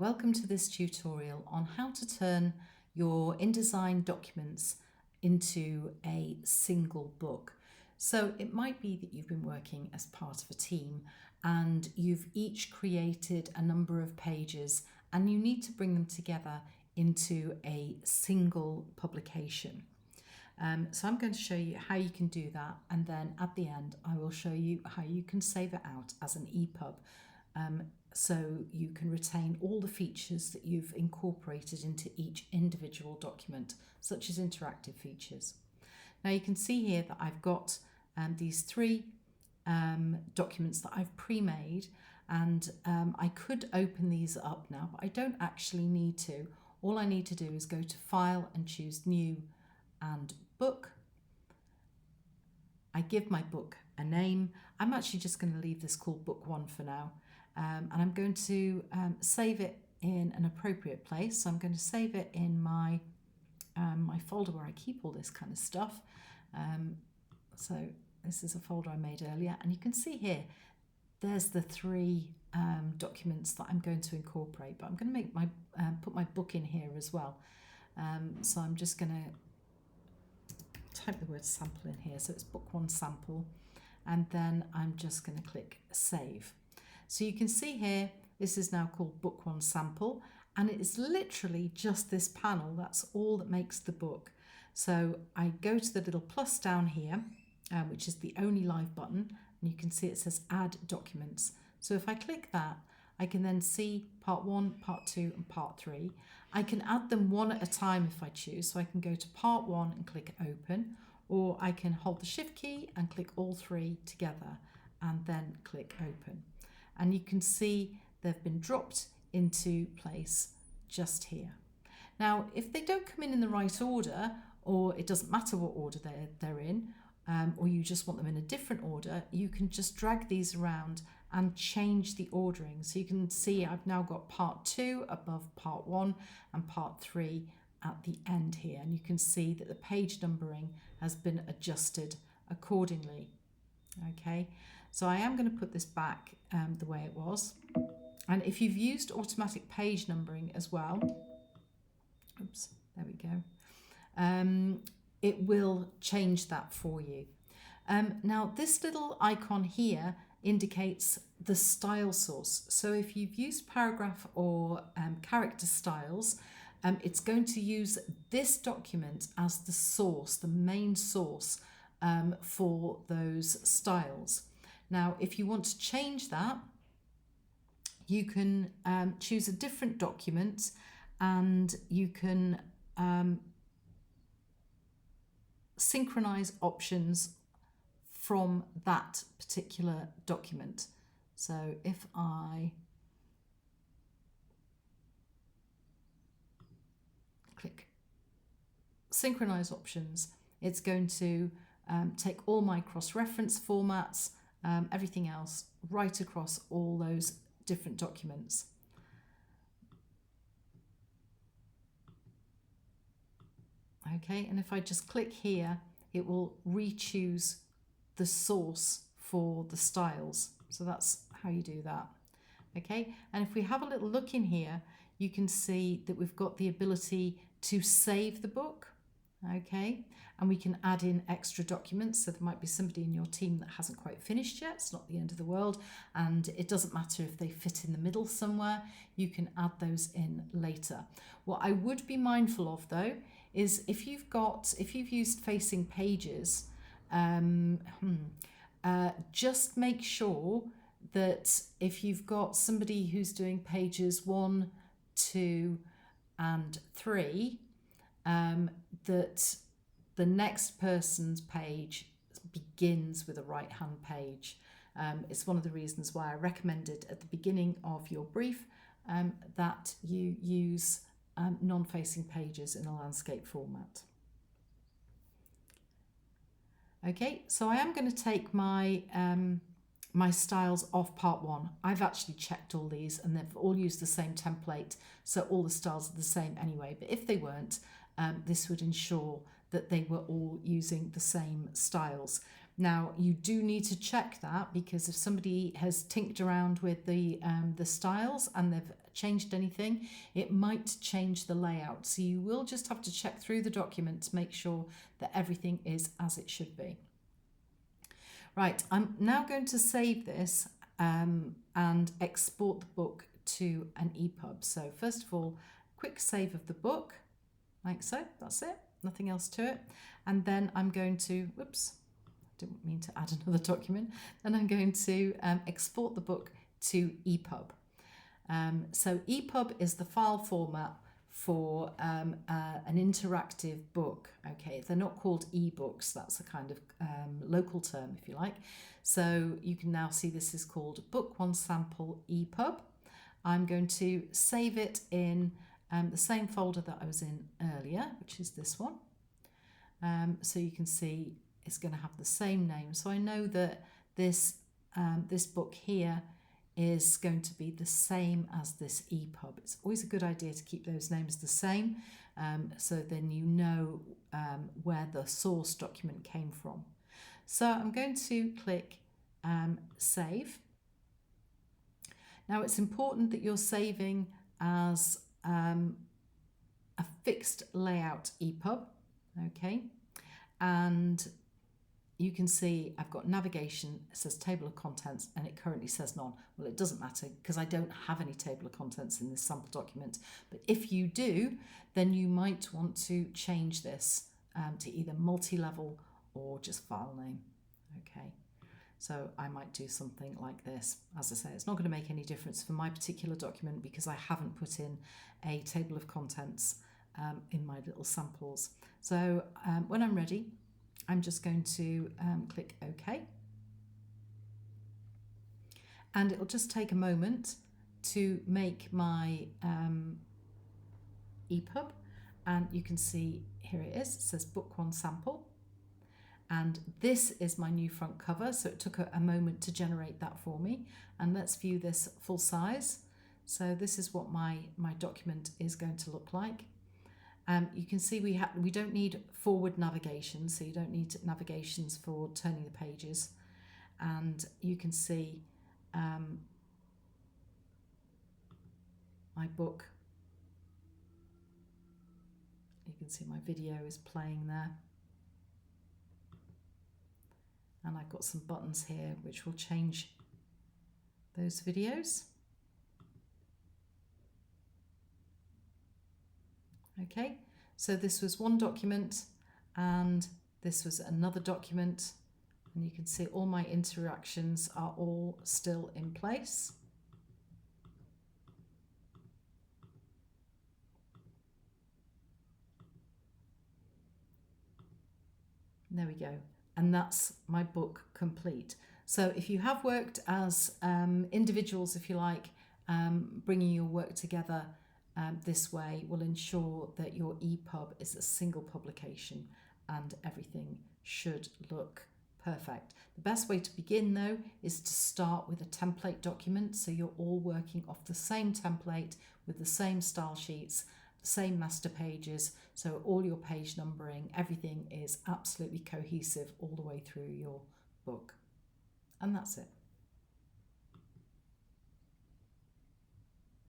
welcome to this tutorial on how to turn your InDesign documents into a single book. So it might be that you've been working as part of a team and you've each created a number of pages and you need to bring them together into a single publication. So I'm going to show you how you can do that, and then at the end I will show you how you can save it out as an EPUB. So you can retain all the features that you've incorporated into each individual document, such as interactive features. Now you can see here that I've got these three documents that I've pre-made, and I could open these up now, but I don't actually need to. All I need to do is go to File and choose New and Book. I give my book a name. I'm actually just going to leave this called Book 1 for now. And I'm going to save it in an appropriate place. So I'm going to save it in my my folder where I keep all this kind of stuff. So this is a folder I made earlier, and you can see here there's the three documents that I'm going to incorporate, but I'm going to make my put my book in here as well. So I'm just going to type the word sample in here. So it's Book 1 sample, and then I'm just going to click Save. So you can see here, this is now called Book 1 Sample, and it is literally just this panel. That's all that makes the book. So I go to the little plus down here, which is the only live button, and you can see it says Add Documents. So if I click that, I can then see Part 1, Part 2, and Part 3. I can add them one at a time if I choose. So I can go to Part 1 and click Open, or I can hold the Shift key and click all three together and then click Open. And you can see they've been dropped into place just here. Now, if they don't come in the right order, or it doesn't matter what order they're in, or you just want them in a different order, you can just drag these around and change the ordering. So you can see I've now got Part 2 above Part 1 and Part 3 at the end here. And you can see that the page numbering has been adjusted accordingly. Okay. So I am going to put this back the way it was. And if you've used automatic page numbering as well, oops, there we go, it will change that for you. Now this little icon here indicates the style source. So if you've used paragraph or character styles, it's going to use this document as the source, the main source for those styles. Now, if you want to change that, you can choose a different document, and you can synchronize options from that particular document. So if I click synchronize options, it's going to take all my cross-reference formats, everything else, right across all those different documents. Okay, and if I just click here, it will re-choose the source for the styles. So that's how you do that. Okay, and if we have a little look in here, you can see that we've got the ability to save the book. Okay, and we can add in extra documents. So there might be somebody in your team that hasn't quite finished yet. It's not the end of the world, and it doesn't matter if they fit in the middle somewhere. You can add those in later. What I would be mindful of though is if you've used facing pages, just make sure that if you've got somebody who's doing pages 1, 2, and 3, that the next person's page begins with a right-hand page. It's one of the reasons why I recommended at the beginning of your brief that you use non-facing pages in a landscape format. Okay, so I am going to take my my styles off Part 1. I've actually checked all these and they've all used the same template, so all the styles are the same anyway. But if they weren't, this would ensure that they were all using the same styles. Now, you do need to check that, because if somebody has tinked around with the styles and they've changed anything, it might change the layout. So you will just have to check through the document to make sure that everything is as it should be. Right, I'm now going to save this and export the book to an EPUB. So first of all, quick save of the book, like so, that's it, nothing else to it. And then I'm going to, whoops, didn't mean to add another document. Then I'm going to export the book to EPUB. So EPUB is the file format for an interactive book. Okay, they're not called ebooks, that's a kind of local term if you like. So you can now see this is called Book One Sample EPUB. I'm going to save it in the same folder that I was in earlier, which is this one. So you can see it's going to have the same name. So I know that this book here is going to be the same as this EPUB. It's always a good idea to keep those names the same, so then you know where the source document came from. So I'm going to click Save. Now it's important that you're saving as a fixed layout EPUB, okay? And you can see I've got navigation, it says table of contents, and it currently says none. Well, it doesn't matter because I don't have any table of contents in this sample document. But if you do, then you might want to change this to either multi-level or just file name. Okay, so I might do something like this. As I say, it's not going to make any difference for my particular document because I haven't put in a table of contents in my little samples. So when I'm ready, I'm just going to click OK. And it'll just take a moment to make my EPUB. And you can see here it is. It says Book One Sample. And this is my new front cover. So it took a moment to generate that for me. And let's view this full size. So this is what my document is going to look like. You can see we don't need forward navigation, so you don't need navigations for turning the pages. And you can see my book. You can see my video is playing there. And I've got some buttons here which will change those videos. Okay, so this was one document and this was another document, and you can see all my interactions are all still in place. There we go, and that's my book complete. So if you have worked as individuals, if you like, bringing your work together this way will ensure that your EPUB is a single publication and everything should look perfect. The best way to begin though is to start with a template document, so you're all working off the same template with the same style sheets, the same master pages, so all your page numbering, everything is absolutely cohesive all the way through your book. And that's it.